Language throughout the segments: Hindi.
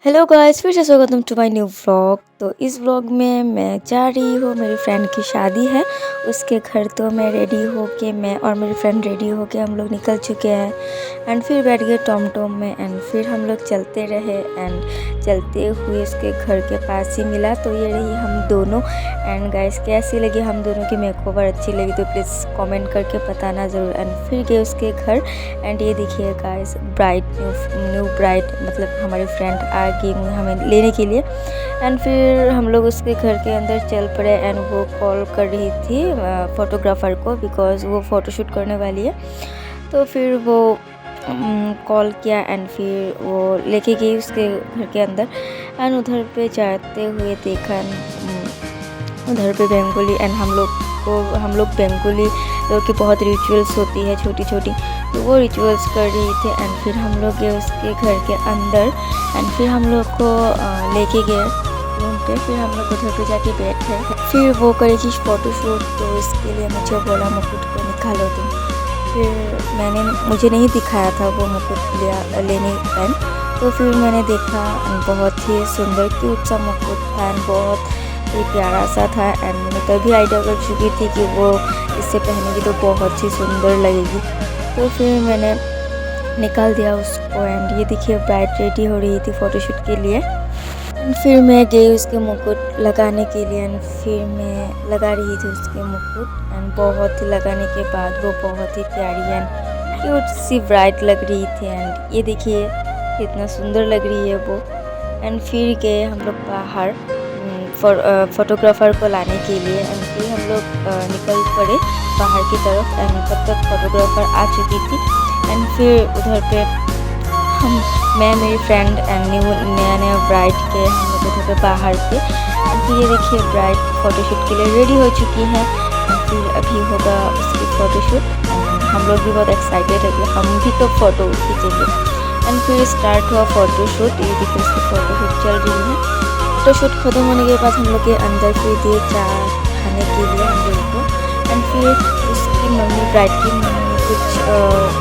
हेलो गाइस, फिर से स्वागतम टू माय न्यू व्लॉग। तो इस व्लॉग में मैं जा रही हूँ, मेरी फ्रेंड की शादी है उसके घर। तो मैं रेडी होके, मैं और मेरी फ्रेंड रेडी होके हम लोग निकल चुके हैं एंड फिर बैठ गए टॉम टॉम में एंड फिर हम लोग चलते रहे एंड चलते हुए उसके घर के पास ही मिला। तो ये रही हम दोनों। एंड गाइस, कैसी लगी हम दोनों की मेकओवर? अच्छी लगी तो प्लीज़ कमेंट करके बताना ज़रूर। एंड फिर गए उसके घर एंड ये देखिए गाइस, न्यू ब्राइड मतलब हमारी फ्रेंड आ गई हमें लेने के लिए। एंड फिर हम लोग उसके घर के अंदर चल पड़े एंड वो कॉल कर रही थी फोटोग्राफर को, बिकॉज़ वो फ़ोटोशूट करने वाली है। तो फिर वो कॉल किया एंड फिर वो लेके गई उसके घर के अंदर। एंड उधर पे जाते हुए देखा उधर पे बंगाली एंड हम लोग बंगाली लोग की बहुत रिचुअल्स होती है छोटी छोटी, तो वो रिचुअल्स कर रही थी। एंड फिर हम लोग गए उसके घर के अंदर एंड फिर हम लोग को लेके गए रूम पे। फिर हम लोग उधर पे जाके बैठे, फिर वो करेगी फ़ोटोशूट। तो इसके लिए मुझे बोला मुकुट को निकालो तुम। फिर मुझे नहीं दिखाया था वो मुकुट लेने टाइम। तो फिर मैंने देखा, बहुत ही सुंदर क्यूट सा मुकुट था एंड बहुत ही प्यारा सा था। एंड मैं तभी आइडिया कर चुकी थी कि वो इससे पहनेगी तो बहुत ही सुंदर लगेगी। तो फिर मैंने निकाल दिया उसको एंड ये देखिए ब्राइड रेडी हो रही थी फ़ोटोशूट के लिए। फिर मैं गई उसके मुकुट लगाने के लिए एंड फिर मैं लगा रही थी उसके मुकुट। एंड बहुत ही लगाने के बाद वो बहुत ही प्यारी एंड क्यूट सी ब्राइड लग रही थी। एंड ये देखिए कितना सुंदर लग रही है वो। एंड फिर गए हम लोग बाहर फोटोग्राफर को लाने के लिए एंड फिर हम लोग निकल पड़े बाहर की तरफ। एंड तब तक फोटोग्राफर आ चुकी थी एंड फिर उधर पे मैं मेरी फ्रेंड एंड नया ब्राइड के हम लोग उधर पे बाहर थे। एंड फिर ये देखिए ब्राइड फ़ोटोशूट के लिए रेडी हो चुकी है एंड फिर अभी होगा उसकी फ़ोटोशूट। हम लोग भी बहुत एक्साइटेड है कि हम भी तो फ़ोटो खींचेंगे। एंड फिर स्टार्ट हुआ फ़ोटोशूट। ये देखिए उसकी फ़ोटोशूट चल रही है। फ़ोटोशूट ख़त्म होने के बाद हम लोग के अंदर फिर दिए चाय खाने के लिए हम लोगों को। एंड फिर उसकी मम्मी, ब्राइड की मम्मी, कुछ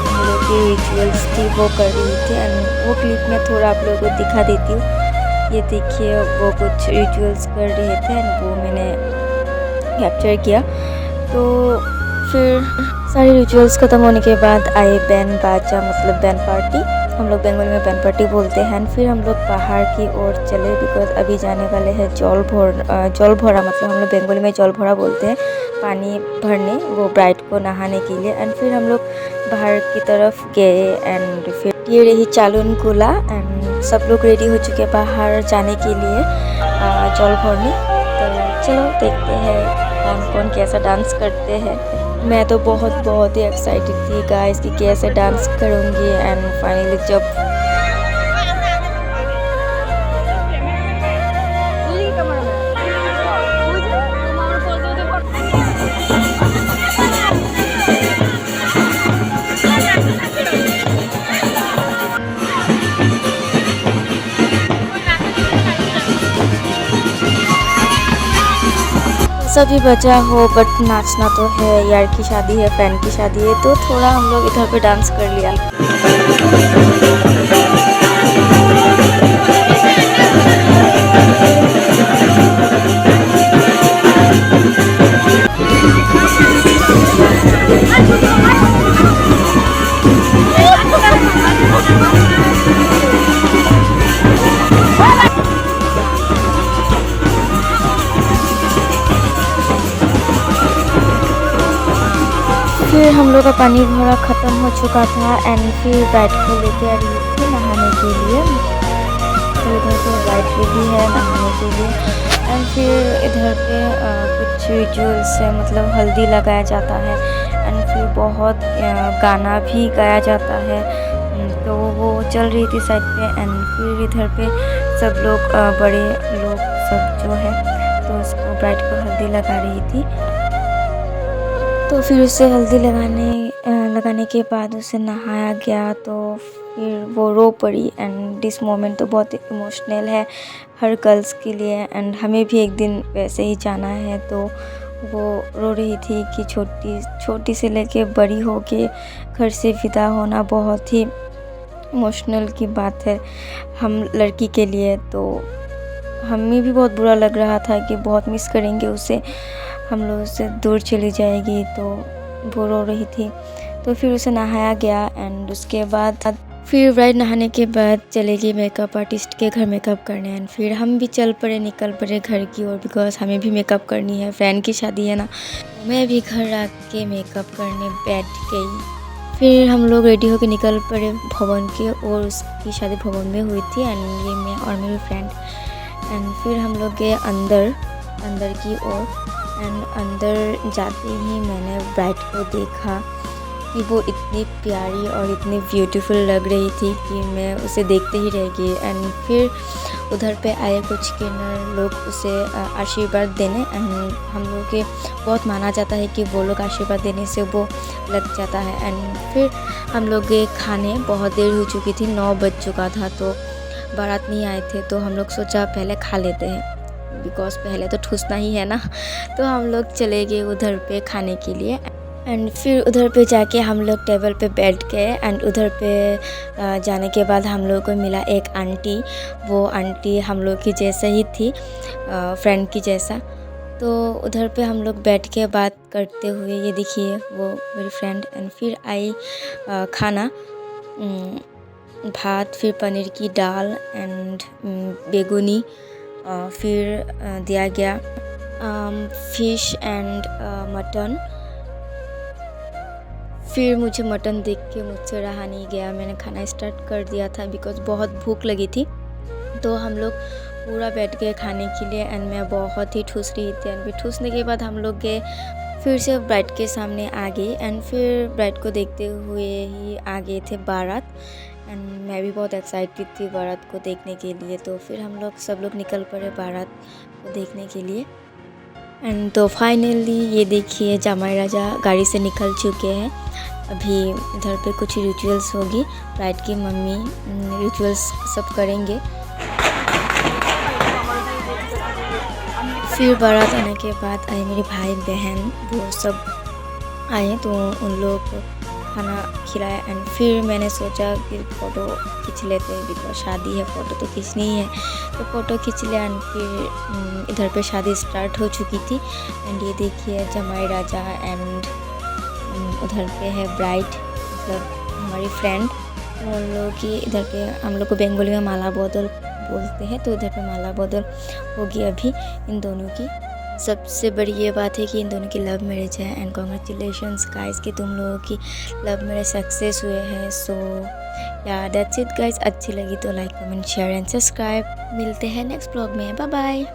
हम लोग की रिचुअल्स थी वो कर रही थी एंड वो क्लिप में थोड़ा आप लोगों को दिखा देती हूँ। ये देखिए वो कुछ रिचुअल्स कर रहे थे एंड वो मैंने कैप्चर किया। तो फिर सारे रिचुअल्स ख़त्म होने के बाद आए बैंड बाजा, मतलब बैंड पार्टी। हम लोग बंगाली में बैंड पार्टी बोलते हैं। फिर हम लोग बाहर की ओर चले, बिकॉज अभी जाने वाले हैं जल भरा, मतलब हम लोग बंगाली में जल भरा बोलते हैं, पानी भरने वो ब्राइड को नहाने के लिए। एंड फिर हम लोग बाहर की तरफ गए एंड फिर ये रही चालून कुला एंड सब लोग रेडी हो चुके हैं बाहर जाने के लिए जल भरने। तो चलो देखते हैं कौन कौन कैसा डांस करते हैं। मैं तो बहुत ही एक्साइटेड थी गाइस कि कैसे डांस करूँगी। एंड फाइनली जब सभी बचा हो, बट नाचना तो है यार, की शादी है, फ्रेंड की शादी है, तो थोड़ा हम लोग इधर पे डांस कर लिया। फिर हम लोग का पानी भरा ख़त्म हो चुका था एंड फिर ब्राइड को लेके आ रही थी नहाने के लिए। तो इधर पे ब्राइड रेडी है नहाने के लिए। एंड फिर इधर पे कुछ रिचुअल्स है, मतलब हल्दी लगाया जाता है एंड फिर बहुत गाना भी गाया जाता है। तो वो चल रही थी साइड पे। एंड फिर इधर पे सब लोग बड़े लोग सब जो है तो उसको ब्राइड को हल्दी लगा रही थी। तो फिर उसे हल्दी लगाने के बाद उसे नहाया गया। तो फिर वो रो पड़ी एंड दिस मोमेंट तो बहुत इमोशनल है हर गर्ल्स के लिए एंड हमें भी एक दिन वैसे ही जाना है। तो वो रो रही थी कि छोटी से लेके बड़ी हो के घर से विदा होना बहुत ही इमोशनल की बात है हम लड़की के लिए। तो हमें भी बहुत बुरा लग रहा था कि बहुत मिस करेंगे उसे, हम लोग उससे दूर चली जाएगी। तो वो रो रही थी। तो फिर उसे नहाया गया एंड उसके बाद फिर ब्राइड नहाने के बाद चले गई मेकअप आर्टिस्ट के घर मेकअप करने। एंड फिर हम भी निकल पड़े घर की ओर, बिकॉज हमें भी मेकअप करनी है, फ्रेंड की शादी है ना। मैं भी घर आके मेकअप करने बैठ गई। फिर हम लोग रेडी होकर निकल पड़े भवन के, और उसकी शादी भवन में हुई थी। एंड ये मैं और मेरी फ्रेंड। एंड फिर हम लोग गए अंदर की ओर। एंड अंदर जाते ही मैंने ब्राइड को देखा कि वो इतनी प्यारी और इतनी ब्यूटीफुल लग रही थी कि मैं उसे देखते ही रह गई। एंड फिर उधर पे आए कुछ किन्नर लोग उसे आशीर्वाद देने। एंड हम लोग के बहुत माना जाता है कि वो लोग आशीर्वाद देने से वो लग जाता है। एंड फिर हम लोग गए खाने, बहुत देर हो चुकी थी, 9 बज चुका था। तो बारात नहीं आए थे, तो हम लोग सोचा पहले खा लेते हैं, बिकॉज पहले तो ठूसना ही है ना। तो हम लोग चले गए उधर पे खाने के लिए। एंड फिर उधर पे जाके हम लोग टेबल पे बैठ गए। एंड उधर पे जाने के बाद हम लोग को मिला एक आंटी। वो आंटी हम लोग की जैसा ही थी, फ्रेंड की जैसा। तो उधर पे हम लोग बैठ के बात करते हुए, ये देखिए वो मेरी फ्रेंड। एंड फिर आई खाना, भात, फिर पनीर की दाल एंड बेगुनी, फिर दिया गया फिश एंड मटन। फिर मुझे मटन देख के मुझसे रहा नहीं गया, मैंने खाना स्टार्ट कर दिया था बिकॉज़ बहुत भूख लगी थी। तो हम लोग पूरा बैठ गए खाने के लिए। एंड मैं बहुत ही ठूस रही थी। एंड फिर ठूसने के बाद हम लोग गए फिर से ब्राइड के सामने आ गए। एंड फिर ब्राइड को देखते हुए ही आ गए थे बारात। एंड मैं भी बहुत एक्साइटेड थी बारात को देखने के लिए। तो फिर हम लोग सब लोग निकल पड़े बारात को देखने के लिए। एंड तो फाइनली ये देखिए जमाई राजा गाड़ी से निकल चुके हैं। अभी इधर पे कुछ रिचुअल्स होगी, ब्राइड की मम्मी रिचुअल्स सब करेंगे। फिर बारात आने के बाद आए मेरे भाई बहन, वो सब आए तो उन लोग को खाना खिलाया। एंड फिर मैंने सोचा कि फ़ोटो खींच लेते हैं, बिकॉज शादी है, फ़ोटो तो खींचनी ही है। तो फ़ोटो खींच लिया। एंड फिर इधर पे शादी स्टार्ट हो चुकी थी। एंड ये देखिए जमाई राजा एंड उधर पे है ब्राइड, मतलब हमारी फ्रेंड। उन लोगों की इधर पे, हम लोग को बंगाली में माला बदल बोलते हैं, तो इधर पे माला बदल होगी अभी इन दोनों की। सबसे बड़ी ये बात है कि इन दोनों की लव मैरिज है। एंड कॉन्ग्रेचुलेशंस गाइस कि तुम लोगों की लव मैरिज सक्सेस हुए हैं। सो या दैट्स इट गाइस। अच्छी लगी तो like comment share and subscribe. मिलते हैं नेक्स्ट ब्लॉग में, बाय बाय।